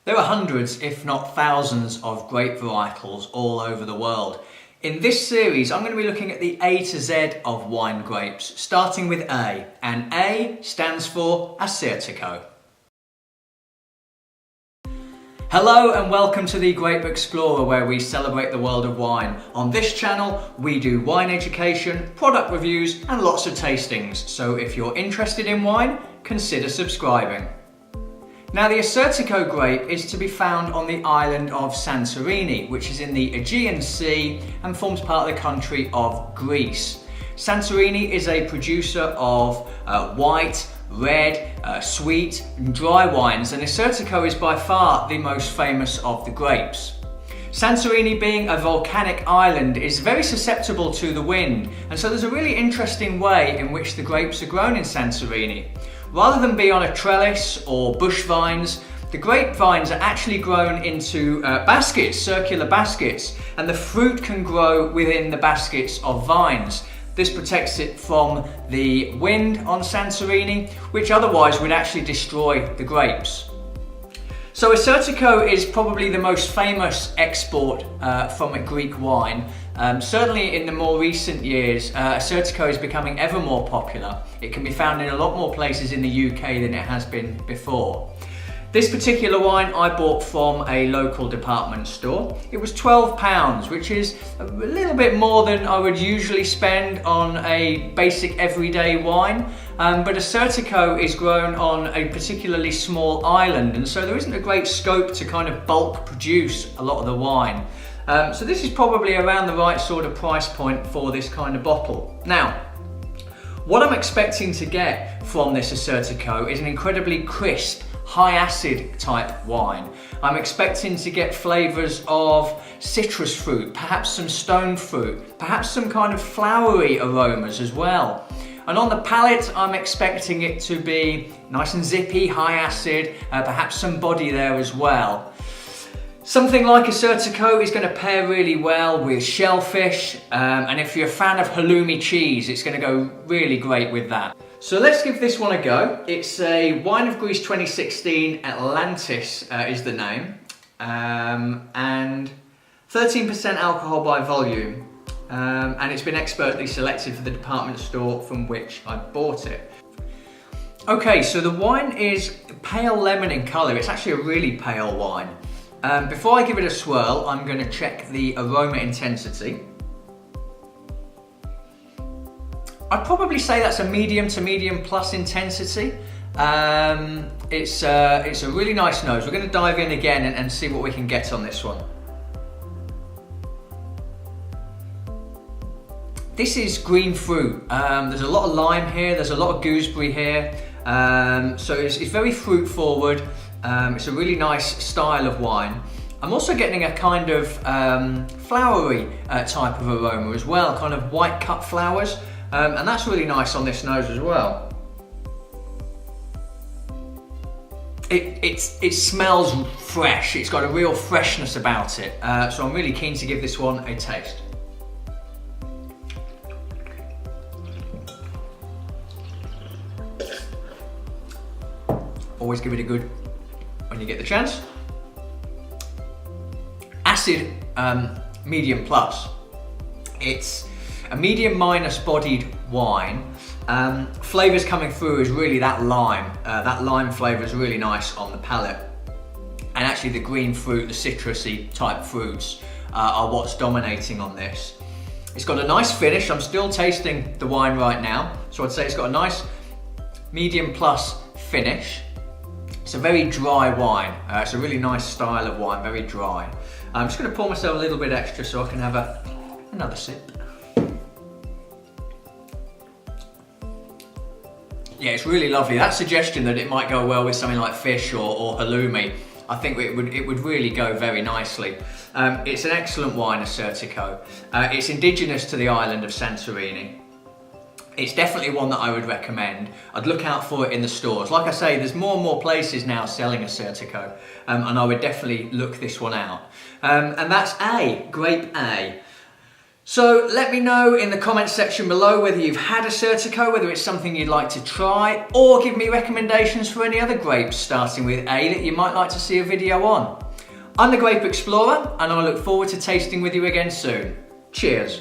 There are hundreds, if not thousands, of grape varietals all over the world. In this series, I'm going to be looking at the A to Z of wine grapes, starting with A, and A stands for Assyrtiko. Hello and welcome to the Grape Explorer, where we celebrate the world of wine. On this channel, we do wine education, product reviews, and lots of tastings. So if you're interested in wine, consider subscribing. Now, the Assyrtiko grape is to be found on the island of Santorini, which is in the Aegean Sea and forms part of the country of Greece. Santorini is a producer of white, red, sweet and dry wines, and Assyrtiko is by far the most famous of the grapes. Santorini, being a volcanic island, is very susceptible to the wind, and so there's a really interesting way in which the grapes are grown in Santorini. Rather than be on a trellis or bush vines, the grapevines are actually grown into baskets, circular baskets, and the fruit can grow within the baskets of vines. This protects it from the wind on Santorini, which otherwise would actually destroy the grapes. So Assyrtiko is probably the most famous export from a Greek wine. Certainly in the more recent years, Assyrtiko is becoming ever more popular. It can be found in a lot more places in the UK than it has been before. This particular wine I bought from a local department store. It was £12, which is a little bit more than I would usually spend on a basic everyday wine. But Assyrtiko is grown on a particularly small island, and so there isn't a great scope to kind of bulk produce a lot of the wine. So this is probably around the right sort of price point for this kind of bottle. Now, what I'm expecting to get from this Assyrtiko is an incredibly crisp, high acid type wine. I'm expecting to get flavours of citrus fruit, perhaps some stone fruit, perhaps some kind of flowery aromas as well. And on the palate, I'm expecting it to be nice and zippy, high acid, perhaps some body there as well. Something like Assyrtiko is going to pair really well with shellfish, and if you're a fan of halloumi cheese, it's going to go really great with that. So let's give this one a go. It's a Wine of Greece 2016, Atlantis is the name, and 13% alcohol by volume, and it's been expertly selected for the department store from which I bought it. Okay, so the wine is pale lemon in colour. It's actually a really pale wine. Before I give it a swirl, I'm going to check the aroma intensity. I'd probably say that's a medium to medium plus intensity. It's a really nice nose. We're going to dive in again and see what we can get on this one. This is green fruit. There's a lot of lime here, there's a lot of gooseberry here. So it's very fruit forward. It's a really nice style of wine. I'm also getting a kind of flowery type of aroma as well, kind of white cut flowers. And that's really nice on this nose as well. It smells fresh. It's got a real freshness about it. So I'm really keen to give this one a taste. Always give it a good when you get the chance. Acid, medium plus. It's a medium minus bodied wine. Flavours coming through is really that lime. That lime flavour is really nice on the palate. And actually the green fruit, the citrusy type fruits are what's dominating on this. It's got a nice finish. I'm still tasting the wine right now. So I'd say it's got a nice medium plus finish. It's a very dry wine. It's a really nice style of wine, very dry. I'm just going to pour myself a little bit extra so I can have another sip. Yeah, it's really lovely. That suggestion that it might go well with something like fish or halloumi, I think it would really go very nicely. It's an excellent wine, Assyrtiko. It's indigenous to the island of Santorini. It's definitely one that I would recommend. I'd look out for it in the stores. Like I say, there's more and more places now selling Assyrtiko, and I would definitely look this one out. And that's A, Grape A. So let me know in the comments section below whether you've had Assyrtiko, whether it's something you'd like to try, or give me recommendations for any other grapes starting with A that you might like to see a video on. I'm the Grape Explorer, and I look forward to tasting with you again soon. Cheers.